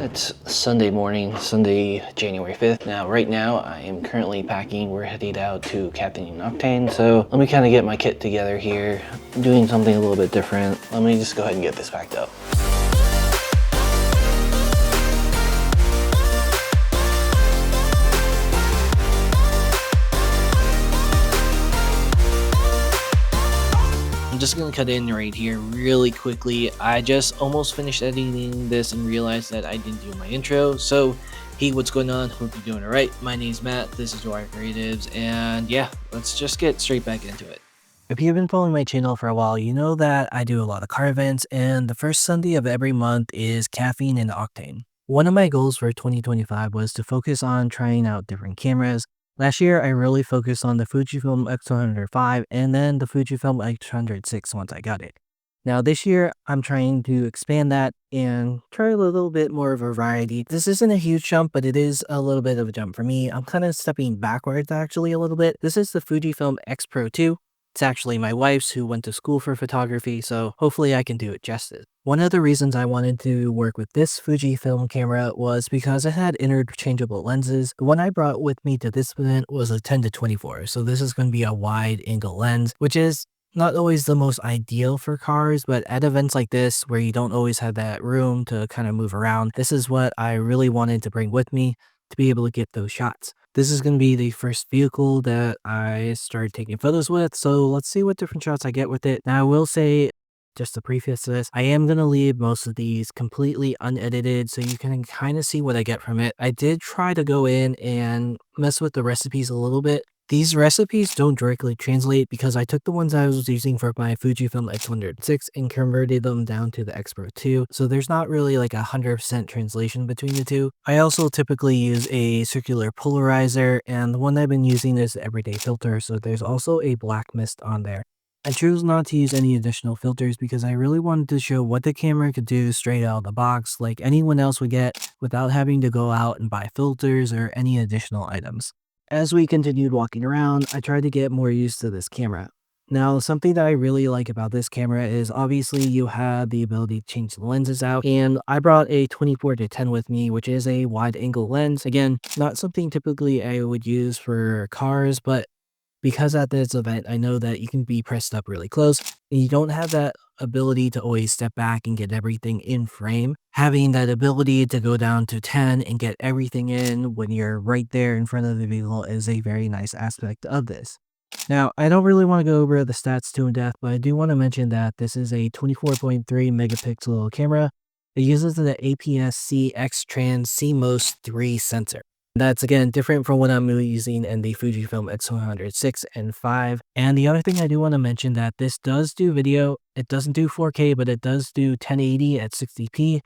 It's Sunday morning, Sunday, January 5th. Now, right now, I am currently packing. We're headed out to Captain Octane. So let me kind of get my kit together here. I'm doing something a little bit different. Let me just go ahead and get this packed up. I'm just gonna cut in right here really quickly. I just almost finished editing this and realized that I didn't do my intro. So, hey, what's going on? Hope you're doing alright. My name's Matt, this is Dwyer.Creatives, and yeah, let's just get straight back into it. If you've been following my channel for a while, you know that I do a lot of car events, and the first Sunday of every month is Caffeine and Octane. One of my goals for 2025 was to focus on trying out different cameras. Last year, I really focused on the Fujifilm X-105 and then the Fujifilm X-106 once I got it. Now this year, I'm trying to expand that and try a little bit more of a variety. This isn't a huge jump, but it is a little bit of a jump for me. I'm kind of stepping backwards actually a little bit. This is the Fujifilm X-Pro2. It's actually my wife's, who went to school for photography, so hopefully I can do it justice. One of the reasons I wanted to work with this Fujifilm camera was because it had interchangeable lenses. The one I brought with me to this event was a 10-24, so this is going to be a wide angle lens, which is not always the most ideal for cars, but at events like this where you don't always have that room to kind of move around, this is what I really wanted to bring with me to be able to get those shots. This is going to be the first vehicle that I started taking photos with, so let's see what different shots I get with it. Now I will say, just to preface this, I am going to leave most of these completely unedited so you can kind of see what I get from it. I did try to go in and mess with the recipes a little bit. These recipes don't directly translate because I took the ones I was using for my Fujifilm X-106 and converted them down to the X-Pro2, so there's not really like 100% translation between the two. I also typically use a circular polarizer, and the one I've been using is the everyday filter, so there's also a black mist on there. I chose not to use any additional filters because I really wanted to show what the camera could do straight out of the box like anyone else would get without having to go out and buy filters or any additional items. As we continued walking around, I tried to get more used to this camera. Now, something that I really like about this camera is obviously you have the ability to change the lenses out, and I brought a 24-10 with me, which is a wide angle lens. Again, not something typically I would use for cars, but because at this event, I know that you can be pressed up really close and you don't have that ability to always step back and get everything in frame. Having that ability to go down to 10 and get everything in when you're right there in front of the vehicle is a very nice aspect of this. Now, I don't really want to go over the stats too in depth, but I do want to mention that this is a 24.3 megapixel camera. It uses the APS-C X-Trans CMOS 3 sensor. That's again different from what I'm using in the Fujifilm X-106 and 5. And the other thing I do want to mention that this does do video. It doesn't do 4K, but it does do 1080 at 60p.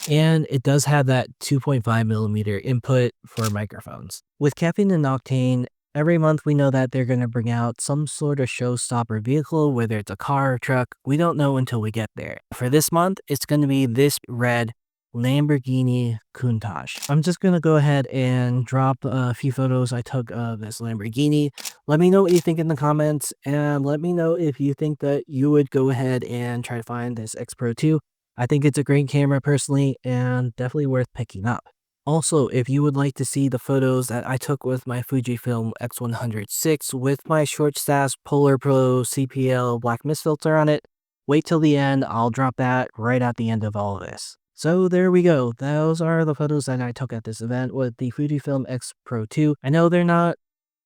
And it does have that 2.5mm input for microphones. With Caffeine and Octane, every month we know that they're going to bring out some sort of showstopper vehicle, whether it's a car or truck. We don't know until we get there. For this month, it's going to be this red Lamborghini Countach. I'm just going to go ahead and drop a few photos I took of this Lamborghini. Let me know what you think in the comments, and let me know if you think that you would go ahead and try to find this X-Pro2. I think it's a great camera personally, and definitely worth picking up. Also, if you would like to see the photos that I took with my Fujifilm X-106 with my short stash Polar Pro CPL black mist filter on it, wait till the end. I'll drop that right at the end of all of this. So there we go. Those are the photos that I took at this event with the Fujifilm X-Pro2. I know they're not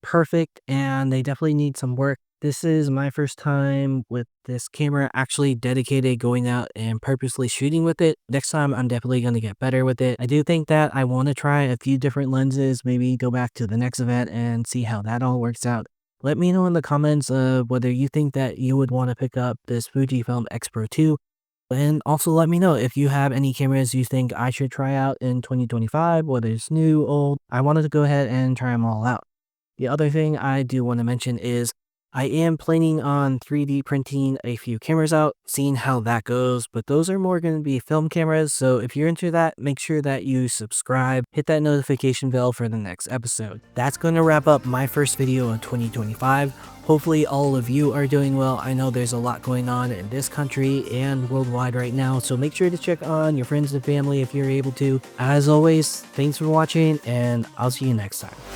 perfect and they definitely need some work. This is my first time with this camera actually dedicated going out and purposely shooting with it. Next time I'm definitely going to get better with it. I do think that I want to try a few different lenses, maybe go back to the next event and see how that all works out. Let me know in the comments whether you think that you would want to pick up this Fujifilm X-Pro2. And also let me know if you have any cameras you think I should try out in 2025, whether it's new, old. I wanted to go ahead and try them all out. The other thing I do want to mention is I am planning on 3D printing a few cameras out, seeing how that goes, but those are more going to be film cameras, so if you're into that, make sure that you subscribe, hit that notification bell for the next episode. That's going to wrap up my first video in 2025. Hopefully all of you are doing well. I know there's a lot going on in this country and worldwide right now, so make sure to check on your friends and family if you're able to. As always, thanks for watching, and I'll see you next time.